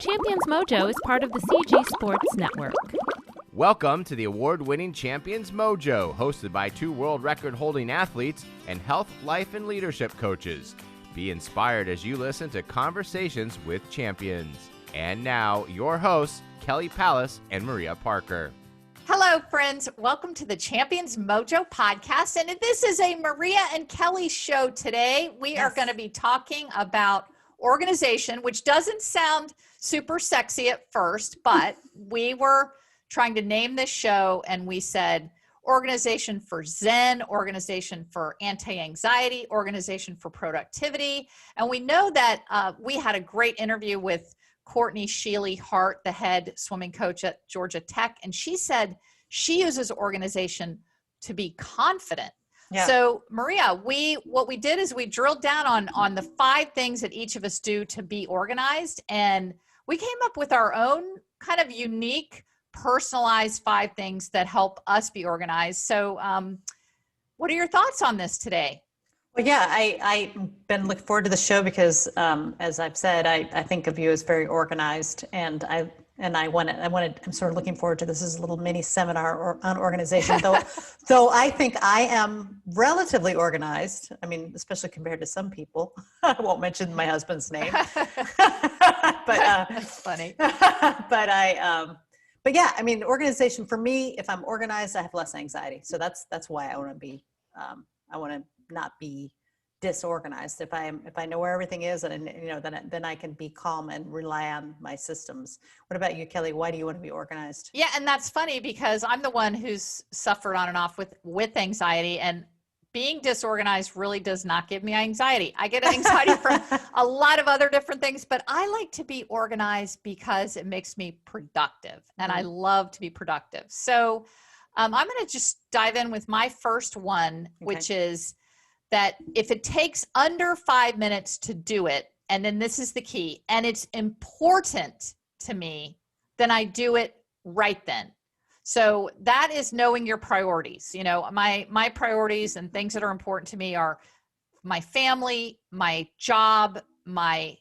Champions Mojo is part of the CG Sports Network. Welcome to the award-winning Champions Mojo, hosted by two world record-holding athletes and health, life, and leadership coaches. Be inspired as you listen to Conversations with Champions. And now, your hosts, Kelly Pallas and Maria Parker. Hello, friends. Welcome to the Champions Mojo podcast. And this is a Maria and Kelly show today. We are going to be talking about organization, which doesn't sound super sexy at first, but we were trying to name this show and we said organization for Zen, organization for anti-anxiety, organization for productivity. And we know that we had a great interview with Courtney Shealy, Hart, the head swimming coach at Georgia Tech. And she said she uses organization to be confident. Yeah. So Maria, what we did is we drilled down on the 5 things that each of us do to be organized. And we came up with our own kind of unique, personalized 5 things that help us be organized. So what are your thoughts on this today? Well, yeah, I've been looking forward to the show because, as I've said, I think of you as very organized, and I'm sort of looking forward to this as a little mini seminar on organization. Though I think I am relatively organized. I mean, especially compared to some people. I won't mention my husband's name, but that's funny. But yeah, I mean, organization for me, if I'm organized, I have less anxiety. So that's why I want to be. I want to not be disorganized. If I know where everything is, and then I can be calm and rely on my systems. What about you, Kelly? Why do you want to be organized? Yeah, and that's funny because I'm the one who's suffered on and off with anxiety, and being disorganized really does not give me anxiety. I get anxiety from a lot of other different things, but I like to be organized because it makes me productive, and I love to be productive. So I'm going to just dive in with my first one, which is that if it takes under 5 minutes to do it, and then this is the key, and it's important to me, then I do it right then. So that is knowing your priorities. You know, my priorities and things that are important to me are my family, my job, my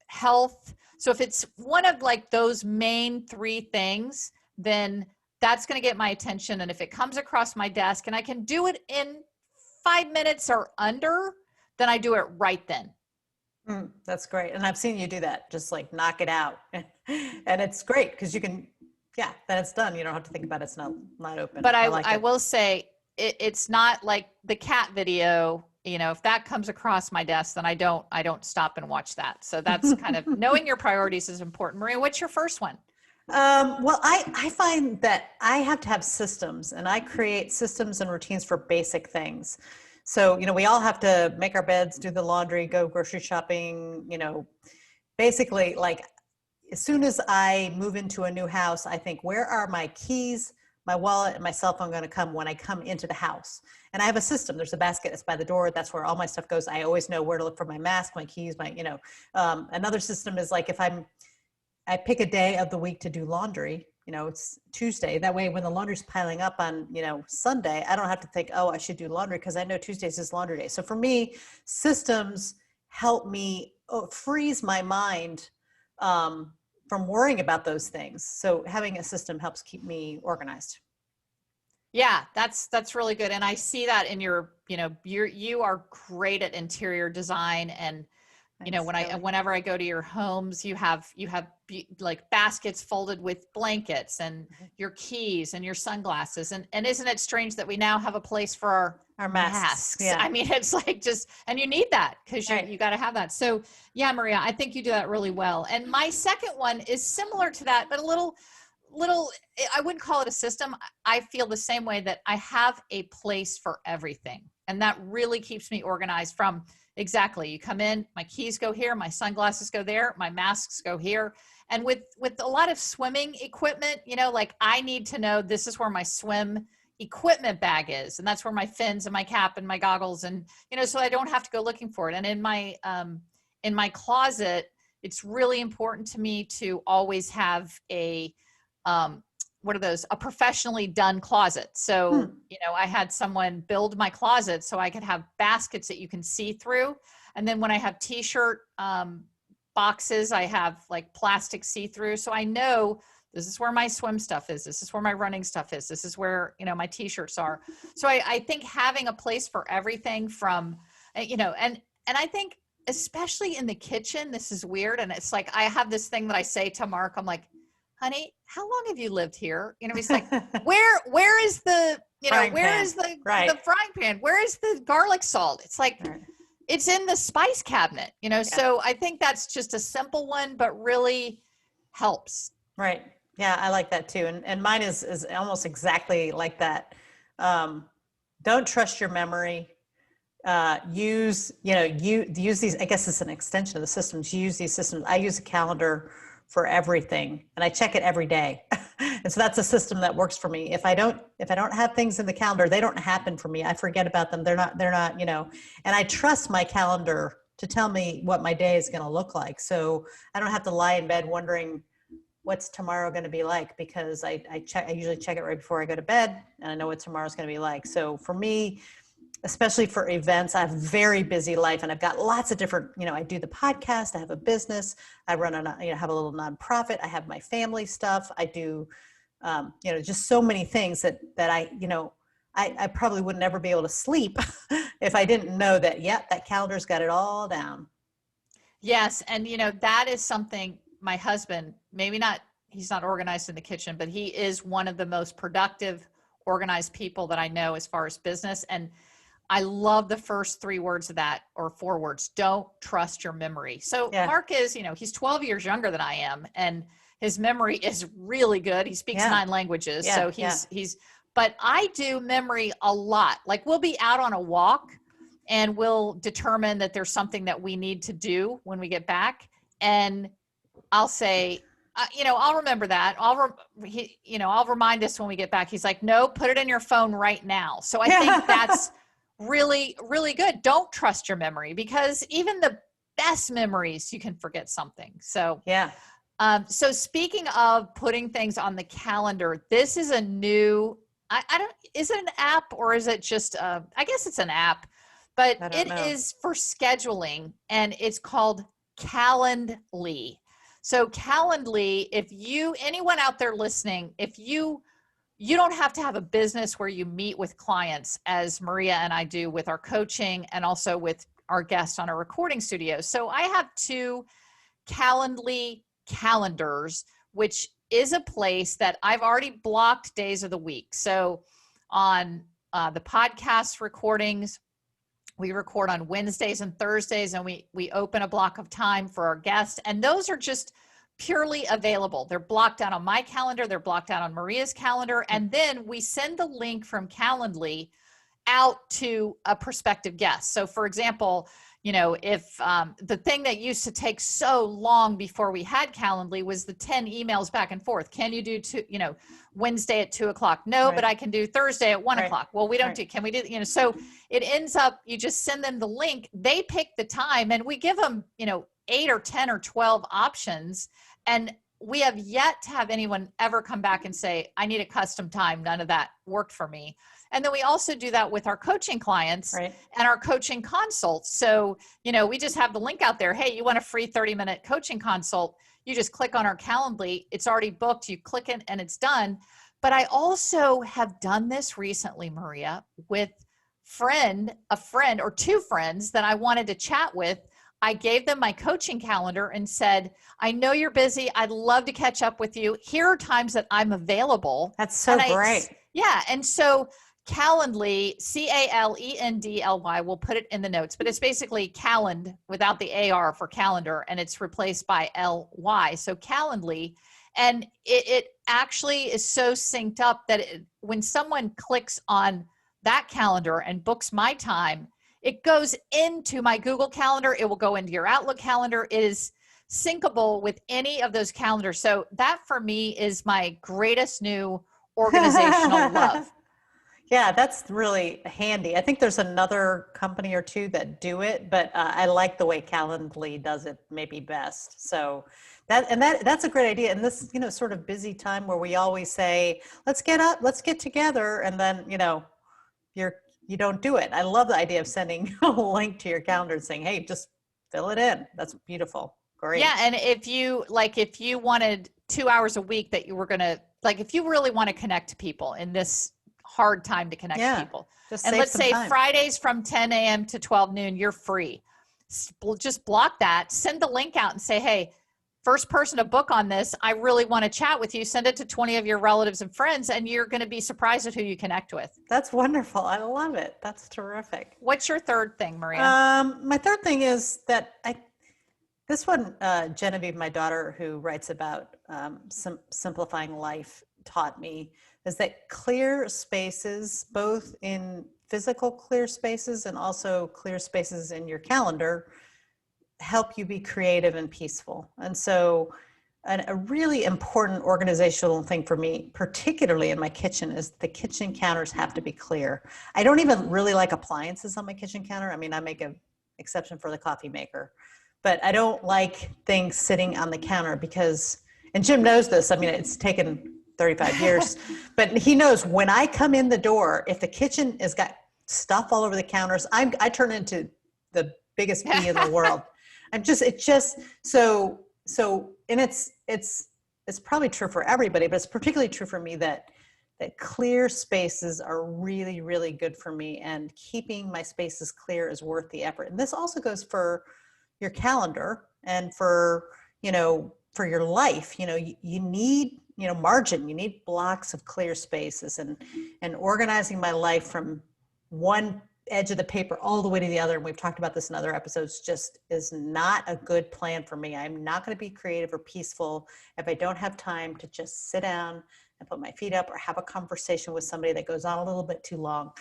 health. So if it's one of like those main 3 things, then that's going to get my attention. And if it comes across my desk and I can do it in 5 minutes or under, then I do it right then. That's great. And I've seen you do that, just like knock it out. And it's great because you can, then it's done. You don't have to think about it. It's not open. But I will say it's not like the cat video. You know, if that comes across my desk, then I don't stop and watch that. So that's kind of knowing your priorities is important. Maria, what's your first one? Well, I find that I have to have systems, and I create systems and routines for basic things. So, we all have to make our beds, do the laundry, go grocery shopping, basically like as soon as I move into a new house, I think, where are my keys, my wallet, and my cell phone going to come when I come into the house? And I have a system. There's a basket that's by the door. That's where all my stuff goes. I always know where to look for my mask, my keys, another system is like if I pick a day of the week to do laundry, it's Tuesday. That way, when the laundry's piling up on, Sunday, I don't have to think, oh, I should do laundry because I know Tuesdays is laundry day. So for me, systems help me freeze my mind from worrying about those things. So having a system helps keep me organized. Yeah, that's really good. And I see that in you are great at interior design, and whenever I go to your homes, you have like baskets folded with blankets and your keys and your sunglasses. And isn't it strange that we now have a place for our masks? Yeah. I mean, it's like and you need that because you got to have that. So yeah, Maria, I think you do that really well. And my second one is similar to that, but a little, I wouldn't call it a system. I feel the same way, that I have a place for everything. And that really keeps me organized from exactly. You come in, my keys go here, my sunglasses go there, my masks go here. And with a lot of swimming equipment, like I need to know this is where my swim equipment bag is. And that's where my fins and my cap and my goggles. And, so I don't have to go looking for it. And in my closet, it's really important to me to always have a professionally done closet. So, I had someone build my closet so I could have baskets that you can see through. And then when I have t-shirt boxes. I have like plastic see-through. So I know this is where my swim stuff is. This is where my running stuff is. This is where, my t-shirts are. So I think having a place for everything from, and I think especially in the kitchen, this is weird. And it's like, I have this thing that I say to Mark, I'm like, honey, how long have you lived here? He's like, where is the, is the frying pan? Where is the garlic salt? It's like, it's in the spice cabinet, So I think that's just a simple one, but really helps. Right. Yeah, I like that too. And mine is almost exactly like that. Don't trust your memory. Use these, I guess it's an extension of the systems. Use these systems. I use a calendar for everything and I check it every day. And so that's a system that works for me. If I don't have things in the calendar, they don't happen for me. I forget about them. They're not, and I trust my calendar to tell me what my day is going to look like. So I don't have to lie in bed wondering what's tomorrow going to be like, because I usually check it right before I go to bed and I know what tomorrow's going to be like. So for me, especially for events, I have a very busy life and I've got lots of different, I do the podcast, I have a business, I run have a little nonprofit, I have my family stuff. I do, just so many things that I probably would never be able to sleep if I didn't know that, that calendar's got it all down. Yes. And, that is something my husband, he's not organized in the kitchen, but he is one of the most productive, organized people that I know as far as business. And I love the first 3 words of that, or 4 words. Don't trust your memory. So Mark is, he's 12 years younger than I am, and his memory is really good. He speaks 9 languages. So but I do memory a lot. Like we'll be out on a walk and we'll determine that there's something that we need to do when we get back. And I'll say, I'll remember that. I'll remind us when we get back. He's like, no, put it in your phone right now. So I think that's really, really good. Don't trust your memory, because even the best memories, you can forget something. So, so speaking of putting things on the calendar, this is a new, is it an app or is it just, I guess it's an app, but it is for scheduling and it's called Calendly. So Calendly, anyone out there listening, if you don't have to have a business where you meet with clients, as Maria and I do with our coaching and also with our guests on our recording studio. So I have 2 Calendly calendars, which is a place that I've already blocked days of the week. So on the podcast recordings, we record on Wednesdays and Thursdays, and we open a block of time for our guests. And those are just purely available. They're blocked out on my calendar. They're blocked out on Maria's calendar. And then we send the link from Calendly out to a prospective guest. So for example, if the thing that used to take so long before we had Calendly was the 10 emails back and forth. Can you do Wednesday at 2:00? No, but I can do Thursday at 1:00. Well, we don't do, can we do, so it ends up, you just send them the link, they pick the time, and we give them, 8 or 10 or 12 options. And we have yet to have anyone ever come back and say, I need a custom time. None of that worked for me. And then we also do that with our coaching clients and our coaching consults. So, we just have the link out there. Hey, you want a free 30-minute coaching consult? You just click on our Calendly. It's already booked. You click it and it's done. But I also have done this recently, Maria, with a friend or 2 friends that I wanted to chat with. I gave them my coaching calendar and said, I know you're busy. I'd love to catch up with you. Here are times that I'm available. That's so great. And so Calendly, Calendly, we'll put it in the notes, but it's basically calend without the AR for calendar, and it's replaced by LY. So Calendly, and it actually is so synced up that when someone clicks on that calendar and books my time, it goes into my Google Calendar. It will go into your Outlook calendar. It is syncable with any of those calendars. So that for me is my greatest new organizational love. Yeah, that's really handy. I think there's another company or 2 that do it, but I like the way Calendly does it maybe best. So that's a great idea. And this, sort of busy time where we always say, let's get up, let's get together. And then, you don't do it. I love the idea of sending a link to your calendar and saying, hey, just fill it in. That's beautiful. Great. Yeah. And if you wanted 2 hours a week that you were going to, like, if you really want to connect to people in this hard time to connect to people, just and save let's some say time. Fridays from 10 a.m. to 12 noon, you're free. Just block that, send the link out and say, hey, first person to book on this, I really want to chat with you. Send it to 20 of your relatives and friends, and you're going to be surprised at who you connect with. That's wonderful. I love it. That's terrific. What's your third thing, Maria? My third thing is that this one, Genevieve, my daughter, who writes about simplifying life, taught me, is that clear spaces, both in physical clear spaces and also clear spaces in your calendar, help you be creative and peaceful. And so a really important organizational thing for me, particularly in my kitchen, is the kitchen counters have to be clear. I don't even really like appliances on my kitchen counter. I mean, I make an exception for the coffee maker, but I don't like things sitting on the counter because, and Jim knows this, I mean, it's taken 35 years, but he knows when I come in the door, if the kitchen has got stuff all over the counters, I turn into the biggest bee in the world. And it's probably true for everybody, but it's particularly true for me that clear spaces are really, really good for me, and keeping my spaces clear is worth the effort. And this also goes for your calendar and for your life. You need, margin, you need blocks of clear spaces, and organizing my life from one edge of the paper all the way to the other, and we've talked about this in other episodes, just is not a good plan for me. I'm not going to be creative or peaceful if I don't have time to just sit down and put my feet up or have a conversation with somebody that goes on a little bit too long.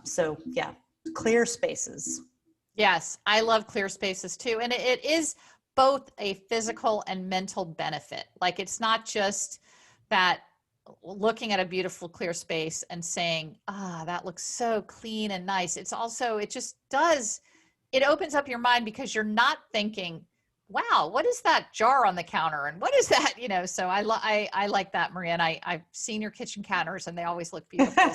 So yeah, clear spaces. Yes, I love clear spaces too. And it is both a physical and mental benefit. Like, it's not just that looking at a beautiful clear space and saying, that looks so clean and nice. It's also, it opens up your mind because you're not thinking, wow, what is that jar on the counter? And what is that? So I like that, Maria. And I've seen your kitchen counters and they always look beautiful.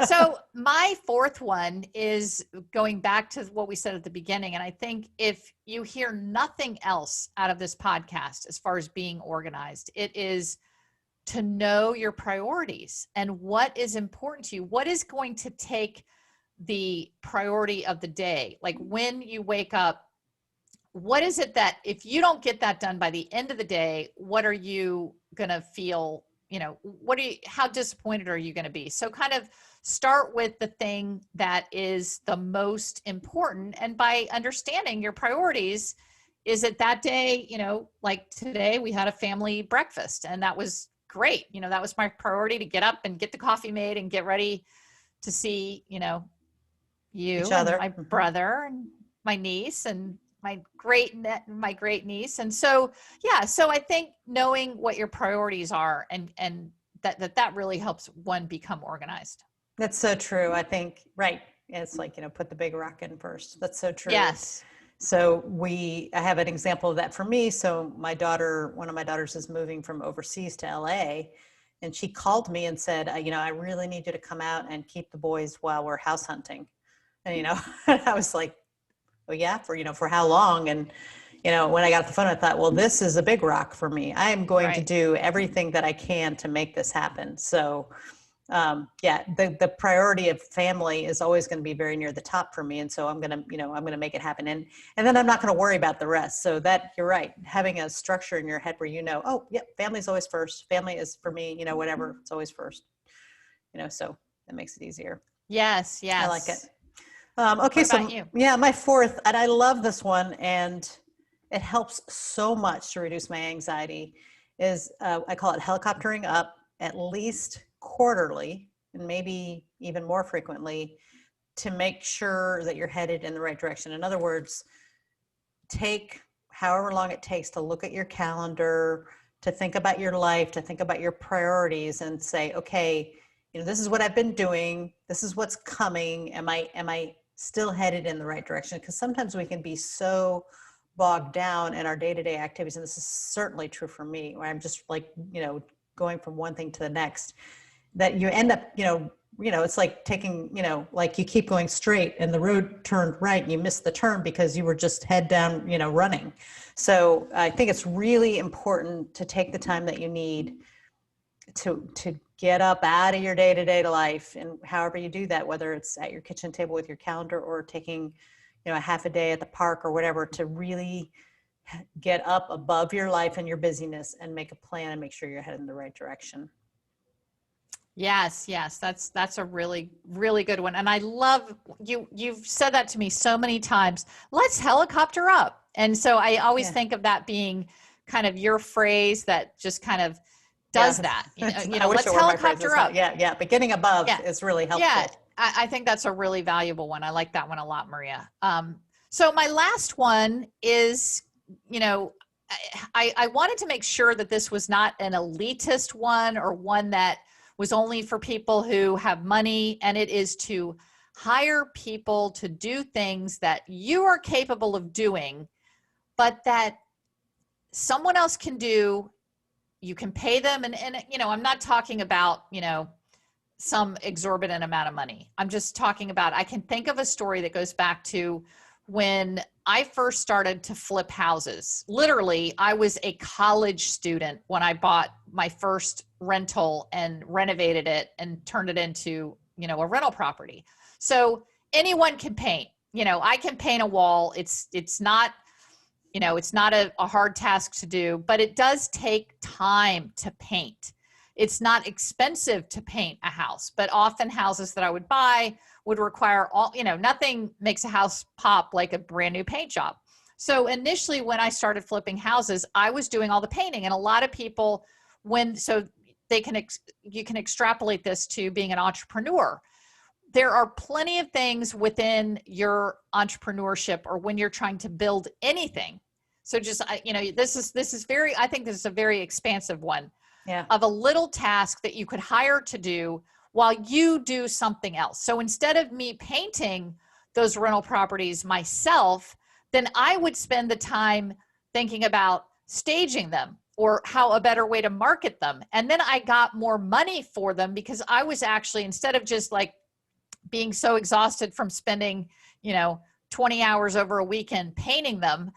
So my fourth one is going back to what we said at the beginning. And I think if you hear nothing else out of this podcast, as far as being organized, it is to know your priorities and what is important to you. What is going to take the priority of the day? Like, when you wake up, what is it that if you don't get that done by the end of the day, what are you going to feel, how disappointed are you going to be? So kind of start with the thing that is the most important. And by understanding your priorities, is it that day, like today we had a family breakfast, and that was great. That was my priority, to get up and get the coffee made and get ready to see, you Each other. and my brother and my niece and my great niece. And so, yeah, so I think knowing what your priorities are and that really helps one become organized. That's so true. I think, right. It's like, put the big rock in first. That's so true. Yes. So I have an example of that for me. So one of my daughters is moving from overseas to LA, and she called me and said, I really need you to come out and keep the boys while we're house hunting. And, I was like, oh yeah, for how long? And, when I got off the phone, I thought, well, this is a big rock for me. I am going to do everything that I can to make this happen. So the priority of family is always going to be very near the top for me. And so I'm going to make it happen. And then I'm not going to worry about the rest. So that, you're right. Having a structure in your head where, oh yeah, family's always first. Family is for me, whatever, it's always first, so that makes it easier. Yes. I like it. Okay. So you? Yeah, my fourth, and I love this one, and it helps so much to reduce my anxiety, is I call it helicoptering up at least quarterly, and maybe even more frequently, to make sure that you're headed in the right direction. In other words, take however long it takes to look at your calendar, to think about your life, to think about your priorities, and say, okay, this is what I've been doing. This is what's coming. Am I still headed in the right direction? Because sometimes we can be so bogged down in our day-to-day activities, and this is certainly true for me, where I'm just like, going from one thing to the next, that you end up, it's like taking, like you keep going straight and the road turned right and you missed the turn because you were just head down, running. So I think it's really important to take the time that you need to get up out of your day-to-day life, and however you do that, whether it's at your kitchen table with your calendar or taking, a half a day at the park or whatever, to really get up above your life and your busyness and make a plan and make sure you're headed in the right direction. Yes, that's a really, really good one. And I love you've said that to me so many times. Let's helicopter up. And so I always think of that being kind of your phrase that just kind of does that. Let's helicopter up. Yeah. But getting above is really helpful. Yeah, I think that's a really valuable one. I like that one a lot, Maria. So my last one is, I wanted to make sure that this was not an elitist one or one that was only for people who have money, and it is to hire people to do things that you are capable of doing, but that someone else can do. You can pay them. And I'm not talking about, some exorbitant amount of money. I'm just talking about, I can think of a story that goes back to when I first started to flip houses. Literally, I was a college student when I bought my first rental and renovated it and turned it into, a rental property. So anyone can paint. I can paint a wall. It's not, it's not a hard task to do, but it does take time to paint. It's not expensive to paint a house, but often houses that I would buy would require nothing makes a house pop like a brand new paint job. So initially when I started flipping houses, I was doing all the painting, and a lot of people you can extrapolate this to being an entrepreneur. There are plenty of things within your entrepreneurship or when you're trying to build anything. So just, this is very, I think this is a very expansive one of a little task that you could hire to do while you do something else. So instead of me painting those rental properties myself, then I would spend the time thinking about staging them or how a better way to market them. And then I got more money for them because I was actually, instead of just like being so exhausted from spending, 20 hours over a weekend painting them,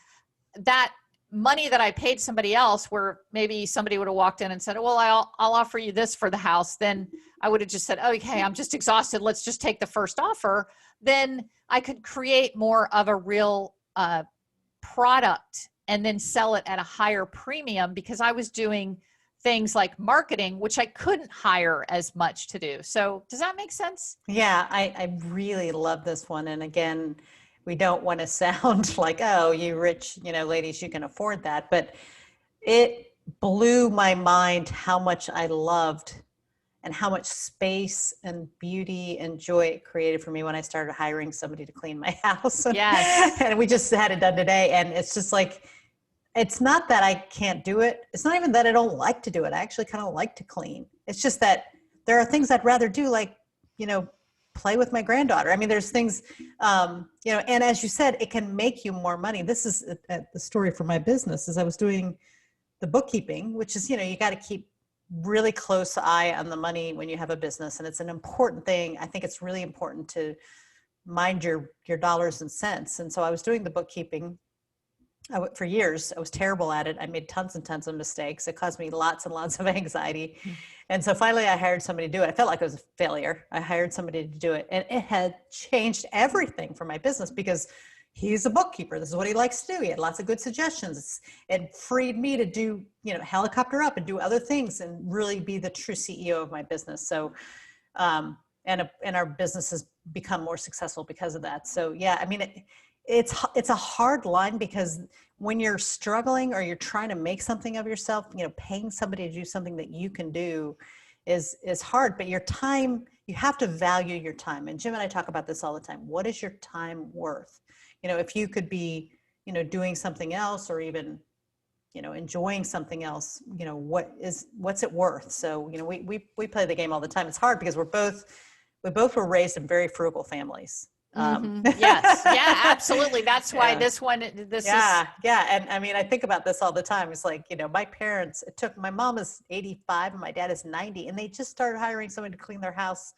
that money that I paid somebody else, where maybe somebody would have walked in and said, well, I'll offer you this for the house. Then I would have just said, okay, I'm just exhausted. Let's just take the first offer. Then I could create more of a real product and then sell it at a higher premium because I was doing things like marketing, which I couldn't hire as much to do. So does that make sense? Yeah, I really love this one. And again, we don't want to sound like, oh, you rich, ladies, you can afford that. But it blew my mind how much I loved and how much space and beauty and joy it created for me when I started hiring somebody to clean my house. Yes. And we just had it done today. And it's just like, it's not that I can't do it. It's not even that I don't like to do it. I actually kind of like to clean. It's just that there are things I'd rather do, like, play with my granddaughter. I mean, there's things, and as you said, it can make you more money. This is the story for my business. Is I was doing the bookkeeping, which is, you got to keep really close eye on the money when you have a business. And it's an important thing. I think it's really important to mind your dollars and cents. And so I was doing the bookkeeping for years. I was terrible at it. I made tons and tons of mistakes. It caused me lots and lots of anxiety. And so finally I hired somebody to do it. I felt like it was a failure. I hired somebody to do it, and it had changed everything for my business because he's a bookkeeper. This is what he likes to do. He had lots of good suggestions. It freed me to do, helicopter up and do other things and really be the true CEO of my business. So, and our business has become more successful because of that. So yeah, I mean, it's a hard line because when you're struggling or you're trying to make something of yourself, paying somebody to do something that you can do is hard, but your time, you have to value your time. And Jim and I talk about this all the time. What is your time worth? If you could be, doing something else or even, enjoying something else, what's it worth? So, we play the game all the time. It's hard because we both were raised in very frugal families. Yes. Yeah, absolutely. That's why this is. Yeah. And I mean, I think about this all the time. It's like, my parents, my mom is 85 and my dad is 90, and they just started hiring someone to clean their house,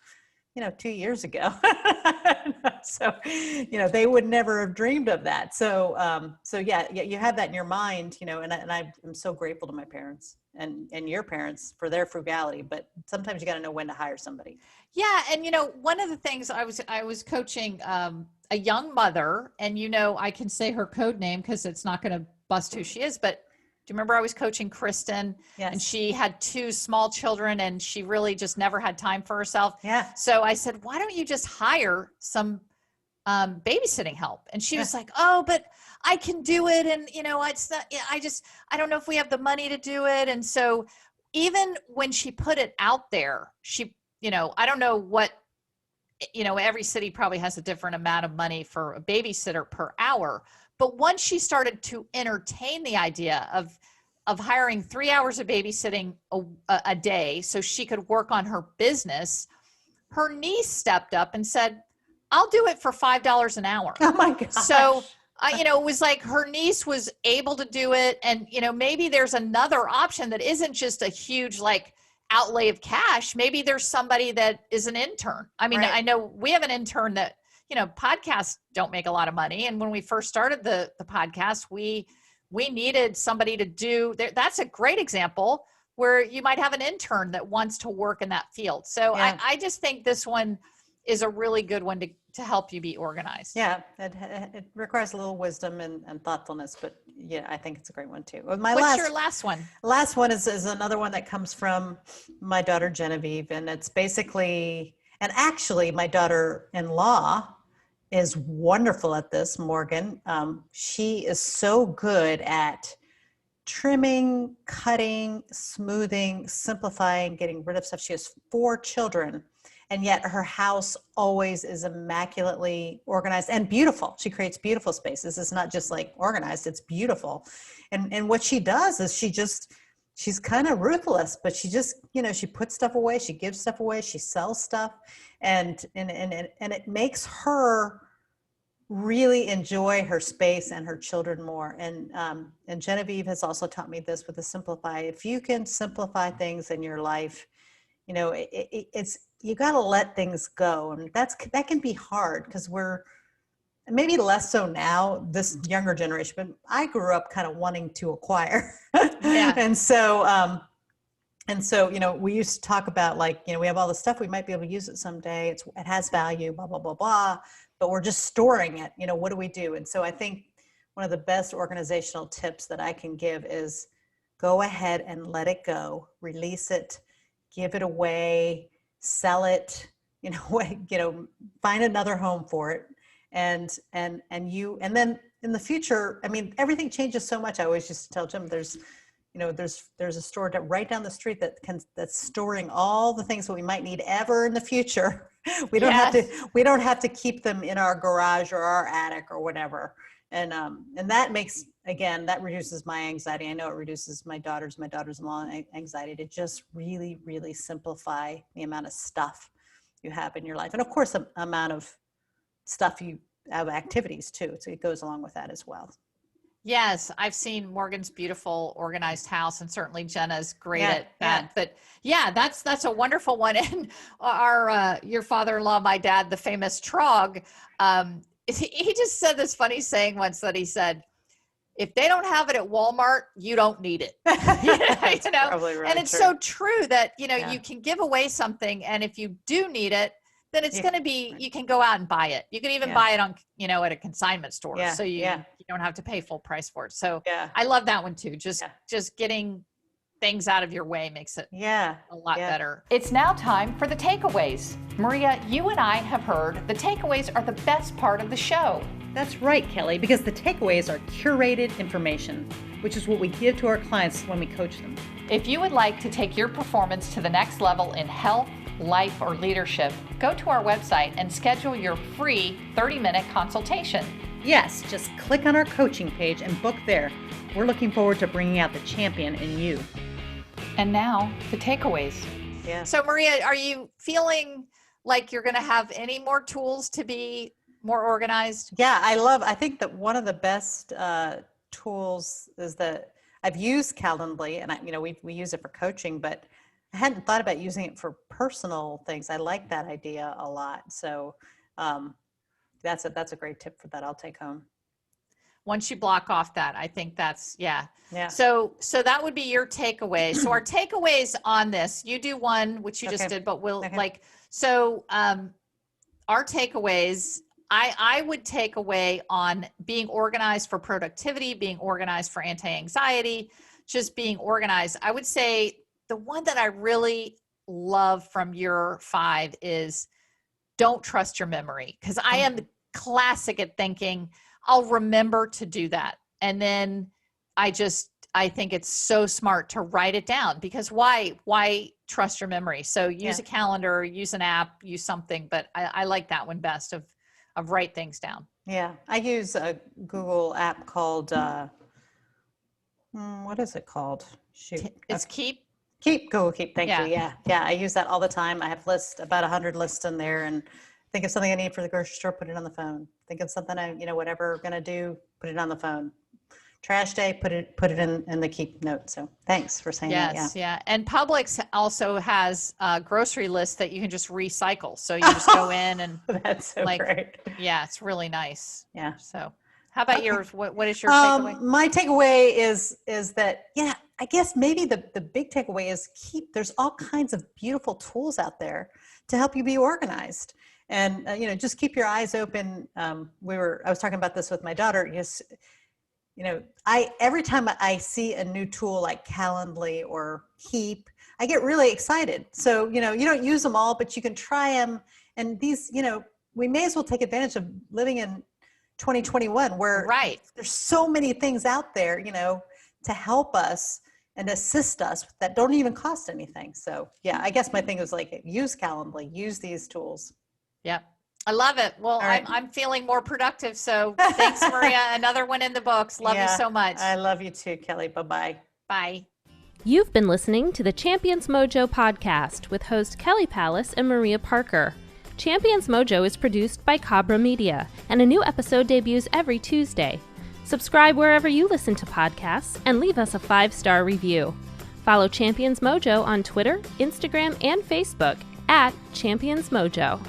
2 years ago. So, they would never have dreamed of that. So, yeah, you have that in your mind, and I'm so grateful to my parents and your parents for their frugality, but sometimes you got to know when to hire somebody. Yeah. And, one of the things I was coaching, a young mother, and, I can say her code name because it's not going to bust who she is, but do you remember I was coaching Kristen? Yes. And she had 2 small children and she really just never had time for herself. Yeah. So I said, why don't you just hire some babysitting help? And she was like, oh, but I can do it. And, it's not, I don't know if we have the money to do it. And so even when she put it out there, she, I don't know what, every city probably has a different amount of money for a babysitter per hour. But once she started to entertain the idea of hiring 3 hours of babysitting a day so she could work on her business, her niece stepped up and said, I'll do it for $5 an hour. Oh my God. So, it was like her niece was able to do it. And, maybe there's another option that isn't just a huge outlay of cash. Maybe there's somebody that is an intern. I mean, right. I know we have an intern that, podcasts don't make a lot of money. And when we first started the podcast, we needed somebody to do, that's a great example where you might have an intern that wants to work in that field. So yeah. I just think this one is a really good one to help you be organized. Yeah, it requires a little wisdom and thoughtfulness, but yeah, I think it's a great one too. What's your last one? Last one is another one that comes from my daughter Genevieve, and it's basically, and actually my daughter-in-law is wonderful at this, Morgan. She is so good at trimming, cutting, smoothing, simplifying, getting rid of stuff. She has 4 children, and yet her house always is immaculately organized and beautiful. She creates beautiful spaces. It's not just organized, it's beautiful. And what she does is she's kind of ruthless, but she just, she puts stuff away, she gives stuff away, she sells stuff, and it makes her really enjoy her space and her children more. And Genevieve has also taught me this with the simplify. If you can simplify things in your life, it's you got to let things go, and that can be hard because we're maybe less so now, this younger generation, but I grew up kind of wanting to acquire. Yeah. And so, we used to talk about we have all this stuff, we might be able to use it someday. It has value, blah, blah, blah, blah, but we're just storing it. What do we do? And so I think one of the best organizational tips that I can give is go ahead and let it go, release it, give it away, sell it, find another home for it. And then in the future, I mean, everything changes so much. I always used to tell Jim, there's a store right down the street that's storing all the things that we might need ever in the future. We don't have to keep them in our garage or our attic or whatever. And that that reduces my anxiety. I know it reduces my daughter's-in-law anxiety to just really, really simplify the amount of stuff you have in your life. And of course, the amount of stuff you have, activities too. So it goes along with that as well. Yes, I've seen Morgan's beautiful organized house, and certainly Jenna's great at that. Yeah. But yeah, that's a wonderful one. And your father-in-law, my dad, the famous Trog, he just said this funny saying once that he said, if they don't have it at Walmart, you don't need it. Probably really and it's true. So true that, you can give away something, and if you do need it, then it's going to be, you can go out and buy it. You can even buy it on, at a consignment store. So you don't have to pay full price for it. So I love that one too. Just getting things out of your way makes it a lot better. It's now time for the takeaways. Maria, you and I have heard the takeaways are the best part of the show. That's right, Kelly, because the takeaways are curated information, which is what we give to our clients when we coach them. If you would like to take your performance to the next level in health, life, or leadership, go to our website and schedule your free 30-minute consultation. Yes, just click on our coaching page and book there. We're looking forward to bringing out the champion in you. And now, the takeaways. Yeah. So Maria, are you feeling like you're going to have any more tools to be more organized? Yeah, I think that one of the best tools is that I've used Calendly, and we use it for coaching, but I hadn't thought about using it for personal things. I like that idea a lot. So that's a great tip for that. I'll take home. Once you block off that, I think that's, yeah. Yeah. So that would be your takeaway. So our takeaways on this, you do one, which you just did, but we'll our takeaways, I would take away on being organized for productivity, being organized for anti-anxiety, just being organized. I would say the one that I really love from your 5 is don't trust your memory. Because I am classic at thinking, I'll remember to do that. And then I think it's so smart to write it down, because why trust your memory? So use a calendar, use an app, use something, but I like that one best of write things down. Yeah. I use a Google app called, what is it called? Shoot. It's Keep. Google Keep. Thank you. Yeah. Yeah. I use that all the time. I have about 100 lists in there, and think of something I need for the grocery store, put it on the phone. Think of something whatever I'm going to do, put it on the phone. Trash day, put it in the Keep note. So thanks for saying that. Yes. Yeah. And Publix also has a grocery list that you can just recycle. So you just go in and that's so great. Yeah. It's really nice. Yeah. So how about yours? What is your takeaway? My takeaway is that, I guess maybe the big takeaway is there's all kinds of beautiful tools out there to help you be organized. And, just keep your eyes open. I was talking about this with my daughter. Every time I see a new tool like Calendly or Keep, I get really excited. So, you don't use them all, but you can try them. And these, we may as well take advantage of living in 2021 where there's so many things out there, to help us and assist us that don't even cost anything. So I guess my thing is use Calendly, use these tools. Yep. I love it. Well, I'm feeling more productive. So thanks, Maria. Another one in the books. Love you so much. I love you too, Kelly. Bye-bye. Bye. You've been listening to the Champions Mojo podcast with host Kelly Palace and Maria Parker. Champions Mojo is produced by Cabra Media, and a new episode debuts every Tuesday. Subscribe wherever you listen to podcasts and leave us a 5-star review. Follow Champions Mojo on Twitter, Instagram, and Facebook @Champions Mojo.